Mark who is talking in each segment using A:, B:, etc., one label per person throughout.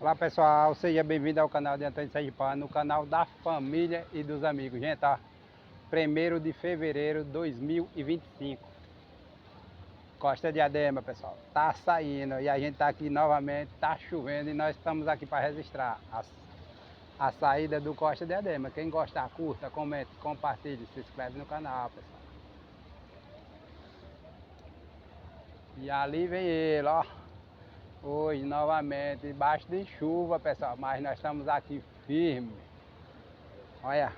A: Olá pessoal, seja bem-vindo ao canal de Antônio Sergipano, no canal da família e dos amigos. Gente, ó, 1º de fevereiro de 2025, Costa de Adema, pessoal, tá saindo e a gente tá aqui novamente, tá chovendo e nós estamos aqui para registrar a saída do Costa de Adema. Quem gostar, curta, comente, compartilhe, se inscreve no canal, pessoal. E ali vem ele, ó. Hoje novamente, debaixo de chuva, pessoal, mas nós estamos aqui firme. Olha,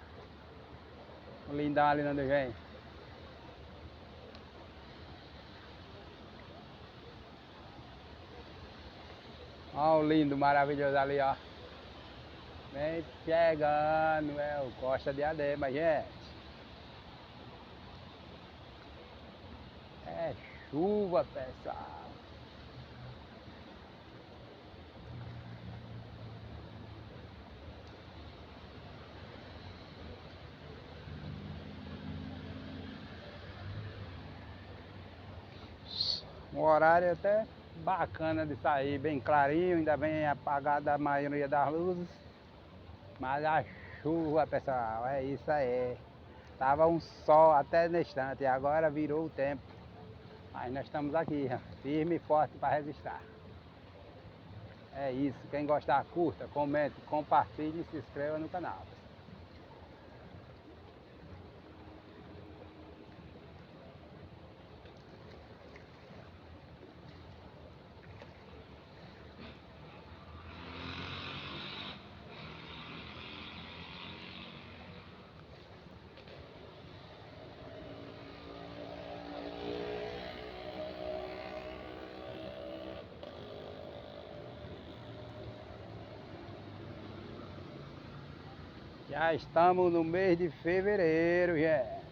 A: o lindão ali onde vem. Olha o lindo, maravilhoso ali, ó. Vem chegando, é o Costa de Adema, gente. É chuva, pessoal. Um horário até bacana de sair, bem clarinho, ainda bem apagada a maioria das luzes. Mas a chuva, pessoal, é isso aí. Tava um sol até no instante, e agora virou o tempo. Mas nós estamos aqui, ó, firme e forte para resistir. É isso, quem gostar, curta, comente, compartilhe e se inscreva no canal. Já estamos no mês de fevereiro, gente.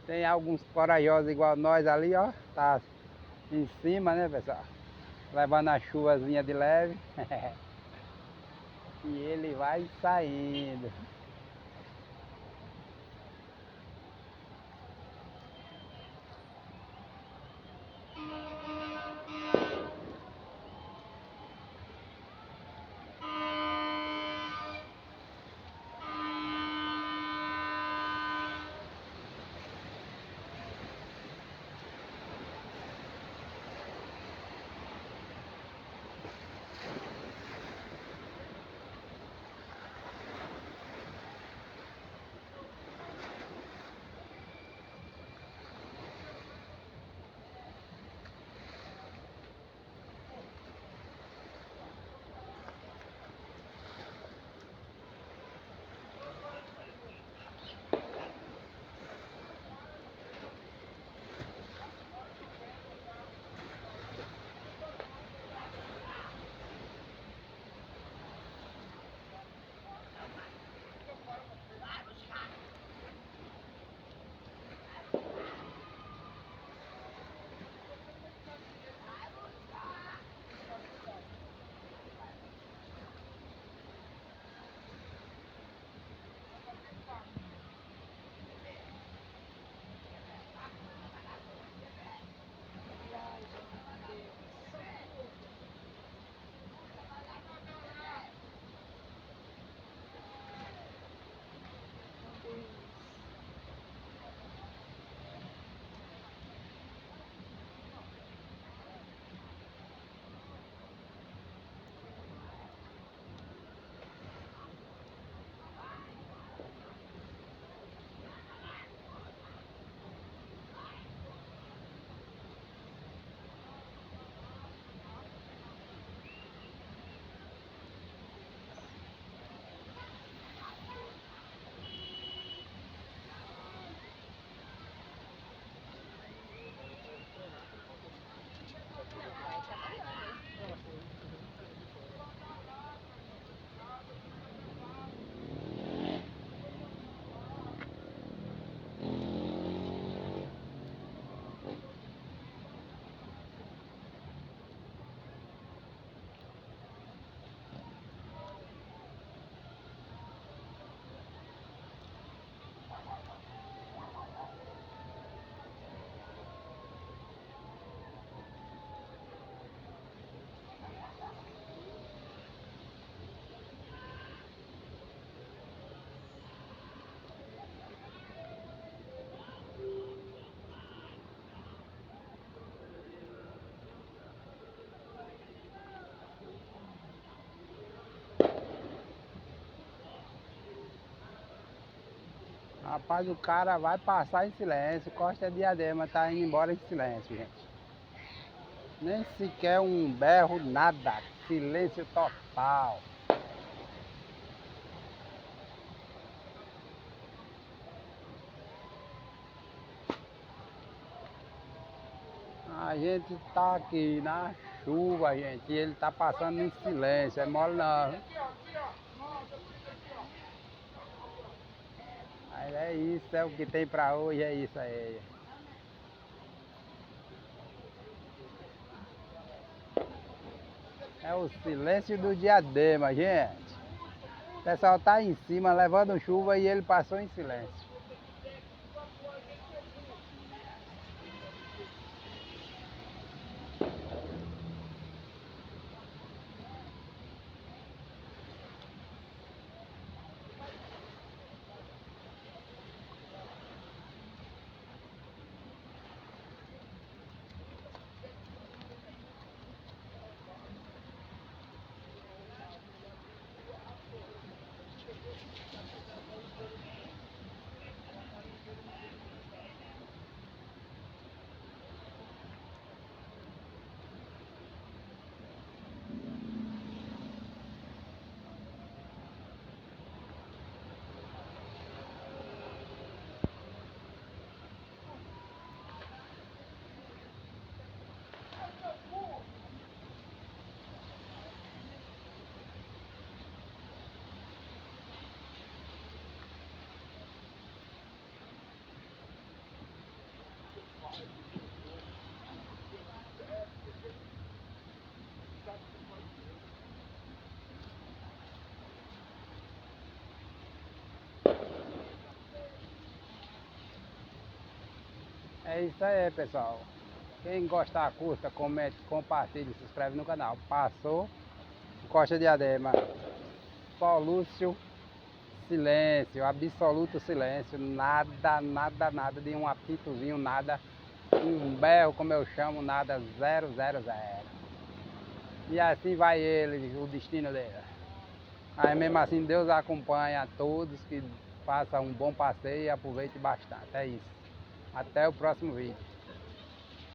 A: Tem alguns corajosos igual nós ali, ó. Tá em cima, né, pessoal? Levando a chuvazinha de leve. E ele vai saindo. Rapaz, o cara vai passar em silêncio. Costa Diadema tá indo embora em silêncio, gente. Nem sequer um berro, nada. Silêncio total. A gente tá aqui na chuva, gente, e ele tá passando em silêncio. É mole não. Mas é isso, é o que tem pra hoje, é isso aí. É o silêncio do Diadema, gente. O pessoal tá em cima levando chuva e ele passou em silêncio. É isso aí, pessoal. Quem gostar, curta, comente, compartilhe, se inscreve no canal. Passou, Costa Diadema. Solúcio, silêncio, absoluto silêncio. Nada, nada, nada de um apitozinho, nada. Um berro, como eu chamo, nada. Zero, zero, zero. E assim vai ele, o destino dele. Aí mesmo assim, Deus acompanha a todos, que façam um bom passeio e aproveite bastante. É isso. Até o próximo vídeo.